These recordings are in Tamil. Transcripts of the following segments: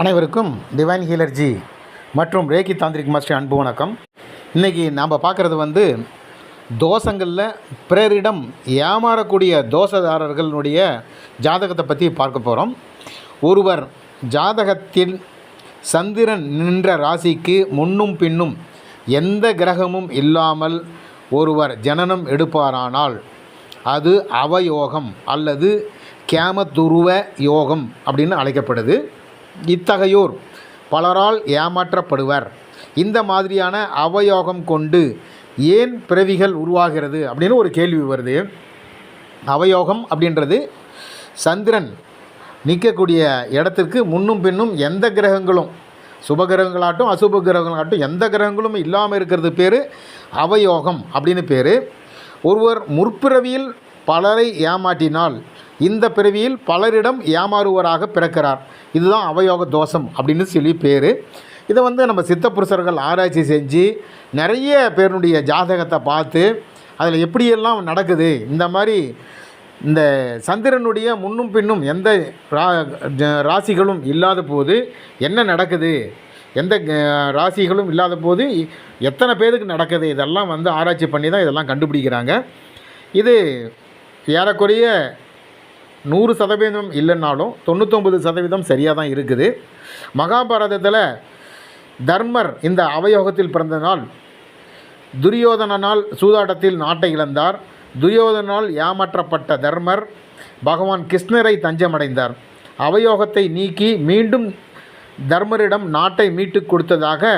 அனைவருக்கும் டிவைன் ஹீலர்ஜி மற்றும் ரேக்கி தாந்திரிக் மாஸ்டர் அன்பு வணக்கம். இன்றைக்கி நாம் பார்க்குறது தோஷங்களில் பிறரிடம் ஏமாறக்கூடிய தோஷதாரர்களுடைய ஜாதகத்தை பற்றி பார்க்க போகிறோம். ஒருவர் ஜாதகத்தில் சந்திரன் நின்ற ராசிக்கு முன்னும் பின்னும் எந்த கிரகமும் இல்லாமல் ஒருவர் ஜனனம் எடுப்பாரானால் அது அவயோகம் அல்லது கேமதுருவ யோகம் அப்படின்னு அழைக்கப்படுது. இத்தகையோர் பலரால் ஏமாற்றப்படுவர். இந்த மாதிரியான அவயோகம் கொண்டு ஏன் பிறவிகள் உருவாகிறது அப்படின்னு ஒரு கேள்வி வருது. அவயோகம் அப்படின்றது சந்திரன் நிற்கக்கூடிய இடத்திற்கு முன்னும் பின்னும் எந்த கிரகங்களும் சுபகிரகங்களாகட்டும் அசுப கிரகங்களாகட்டும் எந்த கிரகங்களும் இல்லாமல் இருக்கிறது பேர் அவயோகம் அப்படின்னு பேர். ஒருவர் முற்பிறவியில் பலரை ஏமாற்றினால் இந்த பிறவியில் பலரிடம் ஏமாறுவராக பிறக்கிறார். இதுதான் அவயோக தோஷம் அப்படின்னு சொல்லி பேர். இதை நம்ம சித்த புருஷர்கள் ஆராய்ச்சி செஞ்சு நிறைய பேருடைய ஜாதகத்தை பார்த்து அதில் எப்படியெல்லாம் நடக்குது, இந்த மாதிரி இந்த சந்திரனுடைய முன்னும் பின்னும் எந்த ராசிகளும் இல்லாத போது என்ன நடக்குது, எந்த ராசிகளும் இல்லாத போது எத்தனை பேருக்கு நடக்குது, இதெல்லாம் ஆராய்ச்சி பண்ணி தான் இதெல்லாம் கண்டுபிடிக்கிறாங்க. இது ஏறக்குறைய 100% இல்லைன்னாலும் 99% சரியாக தான் இருக்குது. மகாபாரதத்தில் தர்மர் இந்த அவயோகத்தில் பிறந்த நாள் துரியோதனால் சூதாட்டத்தில் நாட்டை இழந்தார். துரியோதனால் ஏமாற்றப்பட்ட தர்மர் பகவான் கிருஷ்ணரை தஞ்சமடைந்தார். அவயோகத்தை நீக்கி மீண்டும் தர்மரிடம் நாட்டை மீட்டு கொடுத்ததாக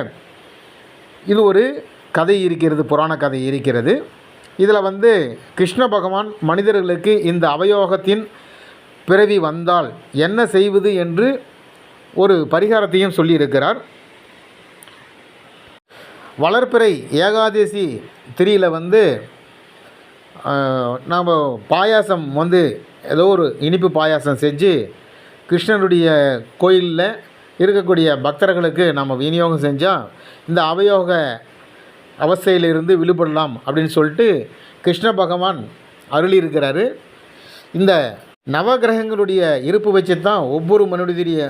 இது ஒரு கதை இருக்கிறது, புராண கதை இருக்கிறது. இதில் கிருஷ்ண பகவான் மனிதர்களுக்கு இந்த அவயோகத்தின் பிறவி வந்தால் என்ன செய்வது என்று ஒரு பரிகாரத்தையும் சொல்லியிருக்கிறார். வளர்பிறை ஏகாதசி திரியில் நாம் பாயாசம் ஏதோ ஒரு இனிப்பு பாயாசம் செஞ்சு கிருஷ்ணனுடைய கோயிலில் இருக்கக்கூடிய பக்தர்களுக்கு நம்ம விநியோகம் செஞ்சால் இந்த அவயோக அவஸ்தையிலிருந்து விடுபடலாம் அப்படின்னு சொல்லிட்டு கிருஷ்ண பகவான் அருளியிருக்கிறாரு. இந்த நவகிரகங்களுடைய இருப்பு வச்சு தான் ஒவ்வொரு மனிதனுடைய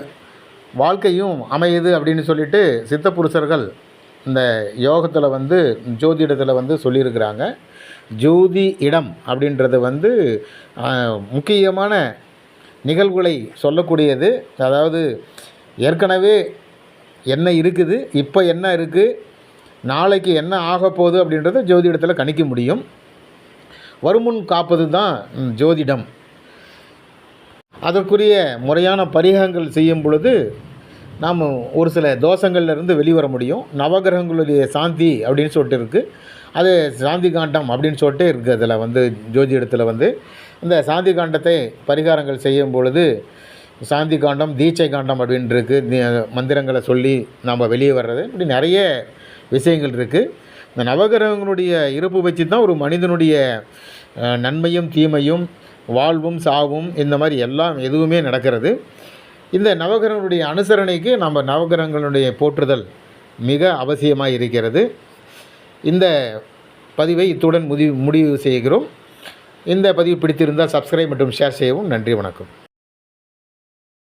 வாழ்க்கையும் அமையுது அப்படின்னு சொல்லிட்டு சித்த புருஷர்கள் இந்த யோகத்தில் ஜோதிடத்தில் சொல்லியிருக்கிறாங்க. ஜோதி இடம் அப்படின்றது முக்கியமான நிகழ்வுகளை சொல்லக்கூடியது. அதாவது ஏற்கனவே என்ன இருக்குது, இப்போ என்ன இருக்குது, நாளைக்கு என்ன ஆக போகுது அப்படின்றத ஜோதிடத்தில் கணிக்க முடியும். வருமுன் காப்பது தான் ஜோதிடம். அதற்குரிய முறையான பரிகாரங்கள் செய்யும் பொழுது நாம் ஒரு சில தோஷங்கள்லேருந்து வெளிவர முடியும். நவகிரகங்களுடைய சாந்தி அப்படின்னு சொல்லிட்டு இருக்குது, அது சாந்தி காண்டம் அப்படின்னு சொல்லிட்டு இருக்குது. அதில் ஜோதிடத்தில் இந்த சாந்தி காண்டத்தை பரிகாரங்கள் செய்யும் பொழுது சாந்தி காண்டம் தீட்சை காண்டம் அப்படின்னு இருக்குது. மந்திரங்களை சொல்லி நாம் வெளியே வர்றது இப்படி நிறைய விஷயங்கள் இருக்குது. இந்த நவகிரகங்களுடைய இருப்பு வச்சு தான் ஒரு மனிதனுடைய நன்மையும் தீமையும் வாழ்வும் சாவும் இந்த மாதிரி எல்லாம் எதுவுமே நடக்கிறது. இந்த நவகிரகங்களுடைய அனுசரணைக்கு நம்ம நவகிரகங்களுடைய போற்றுதல் மிக அவசியமாக இருக்கிறது. இந்த பதிவை இத்துடன் முடிவு செய்கிறோம். இந்த பதிவு பிடித்திருந்தால் சப்ஸ்கிரைப் மற்றும் ஷேர் செய்யவும். நன்றி, வணக்கம்.